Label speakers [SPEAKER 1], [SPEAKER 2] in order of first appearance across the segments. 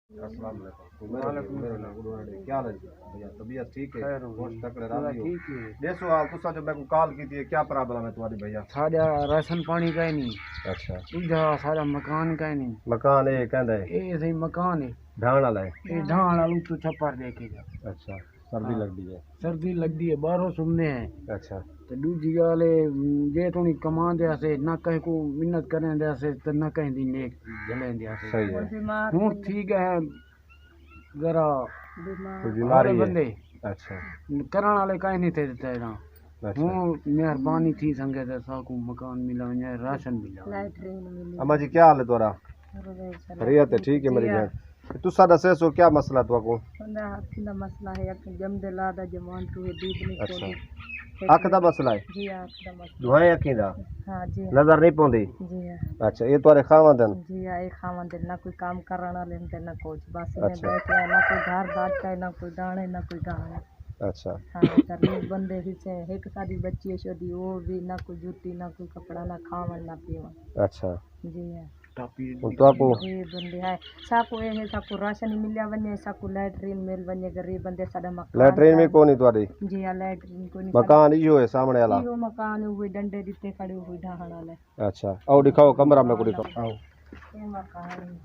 [SPEAKER 1] अस्सलाम वालेकुम। क्या हाल है भैया? तबीयत ठीक है? गोश्त तकड़े राजी हो? देसो हाल तुसा जो मैं को कॉल की थी, क्या प्रॉब्लम है तुम्हारी भैया?
[SPEAKER 2] सारा राशन पानी का ही नहीं।
[SPEAKER 1] अच्छा,
[SPEAKER 2] दूजा सारा मकान का ही नहीं।
[SPEAKER 1] मकान ये कहंदा है
[SPEAKER 2] ये सही मकान है,
[SPEAKER 1] ढाण वाला है?
[SPEAKER 2] ये ढाण वालू तो छप्पर देखेगा।
[SPEAKER 1] अच्छा, सर्दी लगती है?
[SPEAKER 2] सर्दी लगती है, बाहरों सुनने हैं।
[SPEAKER 1] अच्छा,
[SPEAKER 2] तो दूजी गाल जे थोड़ी कमा दिया से ना कहीं को मिन्नत करने दिया से तो ना कहीं दी नेक जले दिया से।
[SPEAKER 1] सही है।
[SPEAKER 2] हूँ ठीक है, जरा
[SPEAKER 1] कोई बीमारी है?
[SPEAKER 2] बंदे
[SPEAKER 1] अच्छा,
[SPEAKER 2] करण वाले कहीं नहीं थे देते ना।
[SPEAKER 1] अच्छा।
[SPEAKER 2] हूँ मेहरबानी थी संगे तो साकू मकान मिला या राशन मिला।
[SPEAKER 1] अम्मा जी क्या हाल है तुम्हारा? रियत है? ठीक है मेरी बहन। तुसा दसे सो क्या मसला तुमको?
[SPEAKER 3] मसला है जमदे लादा जमान तू है दीद नहीं
[SPEAKER 1] अच्छा,
[SPEAKER 3] कोदी
[SPEAKER 1] अख दा मसला है?
[SPEAKER 3] जी आँख दा मसला।
[SPEAKER 1] दुआएं अखी दा?
[SPEAKER 3] हाँ जी
[SPEAKER 1] नजर नहीं पौंदी?
[SPEAKER 3] जी हाँ
[SPEAKER 1] अच्छा, ये तुम्हारे खावंदन?
[SPEAKER 3] जी हाँ एक खावंदे ना कोई काम करना लेते ना कुछ बस इन्हें
[SPEAKER 1] अच्छा।
[SPEAKER 3] बैठे हैं, ना कोई घर बात का ना कोई दाने ना कोई गाने।
[SPEAKER 1] अच्छा,
[SPEAKER 3] हाँ गरीब बंदे ही से एक सारी बच्ची है छोटी वो भी ना कोई जूती ना कोई कपड़ा ना खावन ना पीवन।
[SPEAKER 1] अच्छा।
[SPEAKER 3] जी हाँ
[SPEAKER 1] तो आपको
[SPEAKER 3] गरीब बंदे है साकू ये है साकू राशन मिलिया वने साकू लैट्रिन मिल वने गरीब बंदे साडा मकान
[SPEAKER 1] लैट्रिन में कोनी तुम्हारी?
[SPEAKER 3] जी हाँ लैट्रिन को नहीं
[SPEAKER 1] मकान इहो है सामने वाला?
[SPEAKER 3] इहो मकान हुए डंडे दिते खड़े हुए ढाहण वाले।
[SPEAKER 1] अच्छा, आओ दिखाओ कमरा में को दिखाओ। आओ।
[SPEAKER 3] ये मकान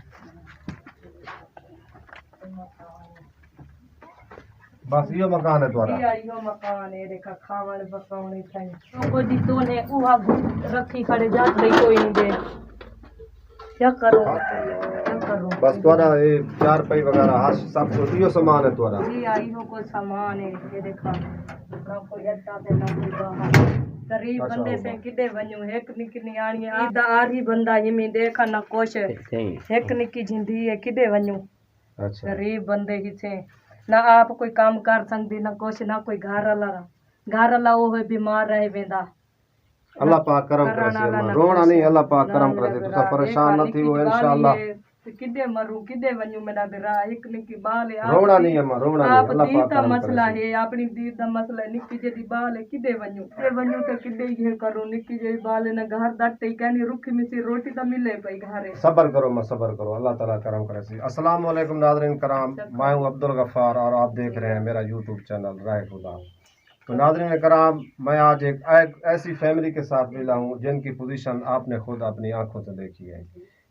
[SPEAKER 1] बस यो मकान है तुम्हारा?
[SPEAKER 3] ये इहो मकान है देखा खावण पकावण खाई तो को दी तो ने उहा रखी खड़े जात नहीं कोई नहीं दे क्या करो क्या करो।
[SPEAKER 1] बस तुम्हारा ये चार पई वगैरह हाथ सब कुछ यो सामान है तुम्हारा?
[SPEAKER 3] जी इहो कोई सामान है ये देखा ना कोई अट्टा ते ना कोई बाहर गरीब बंदे से किदे वणू एक निकी नियाणी आ आरी बंदा यमी देखा ना कुछ एक निकी जिंदगी है किदे वणू।
[SPEAKER 1] अच्छा,
[SPEAKER 3] गरीब बंदे ही से ना आप कोई काम कर सकती ना कुछ ना कोई घर वाला वो बीमार रह वेंदा।
[SPEAKER 1] अल्लाह पाक करम करे से अल्लाह रोना नहीं, अल्लाह पाक करम करे से तुसा परेशान न थी वो इंशाअल्लाह
[SPEAKER 3] किदे मरू किदे वणू मेरा बिरा एक निकी बाल है
[SPEAKER 1] रोना नहीं अम्मा, रोना नहीं,
[SPEAKER 3] आप
[SPEAKER 1] अल्लाह
[SPEAKER 3] दी
[SPEAKER 1] पाक
[SPEAKER 3] दा
[SPEAKER 1] करम
[SPEAKER 3] मसला
[SPEAKER 1] करे से।
[SPEAKER 3] है अपनी दी दा मसला है निकी जेदी बाल है किदे वणू तो किदे ये करो निकी जेदी बाल है ना घर दट्टे कहनी रुखी मिसी रोटी तो मिले पई घरे।
[SPEAKER 1] सब्र करो मैं सब्र करो, अल्लाह ताला करम करे से। अस्सलाम वालेकुम नाज़रीन कराम, मैं हूं अब्दुल गफ्फार और आप देख रहे हैं मेरा यूट्यूब चैनल राह खुदा। तो नाज़रीन कराम, मैं आज एक ऐसी फैमिली के साथ मिला हूं जिनकी पोजीशन आपने खुद अपनी आंखों से देखी है।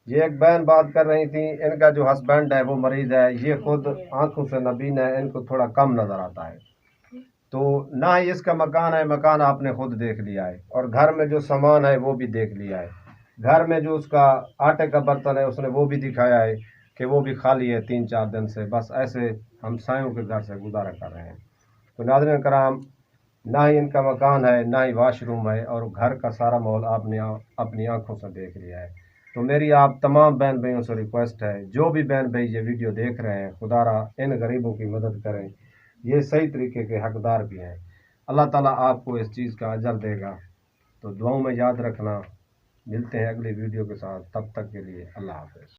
[SPEAKER 1] ये एक बहन बात कर रही थी, इनका जो हस्बैंड है वो मरीज़ है, ये खुद आंखों से नबीन है, इनको थोड़ा कम नज़र आता है। तो ना ही इसका मकान है, मकान आपने खुद देख लिया है, और घर में जो सामान है वो भी देख लिया है। घर में जो उसका आटे का बर्तन है उसने वो भी दिखाया है कि वो भी खाली है 3-4 दिन से। बस ऐसे हम सायों के घर से गुजारा कर रहे हैं। तो नाज़रीन कराम, ना ही इनका मकान है ना ही वाशरूम है, और घर का सारा माहौल आपने अपनी आंखों से देख लिया है। तो मेरी आप तमाम बहन भाइयों से रिक्वेस्ट है, जो भी बहन भाई ये वीडियो देख रहे हैं, खुदारा इन गरीबों की मदद करें, ये सही तरीके के हकदार भी हैं। अल्लाह ताला आपको इस चीज़ का अजर देगा। तो दुआओं में याद रखना। मिलते हैं अगली वीडियो के साथ, तब तक के लिए अल्लाह हाफ़िज़।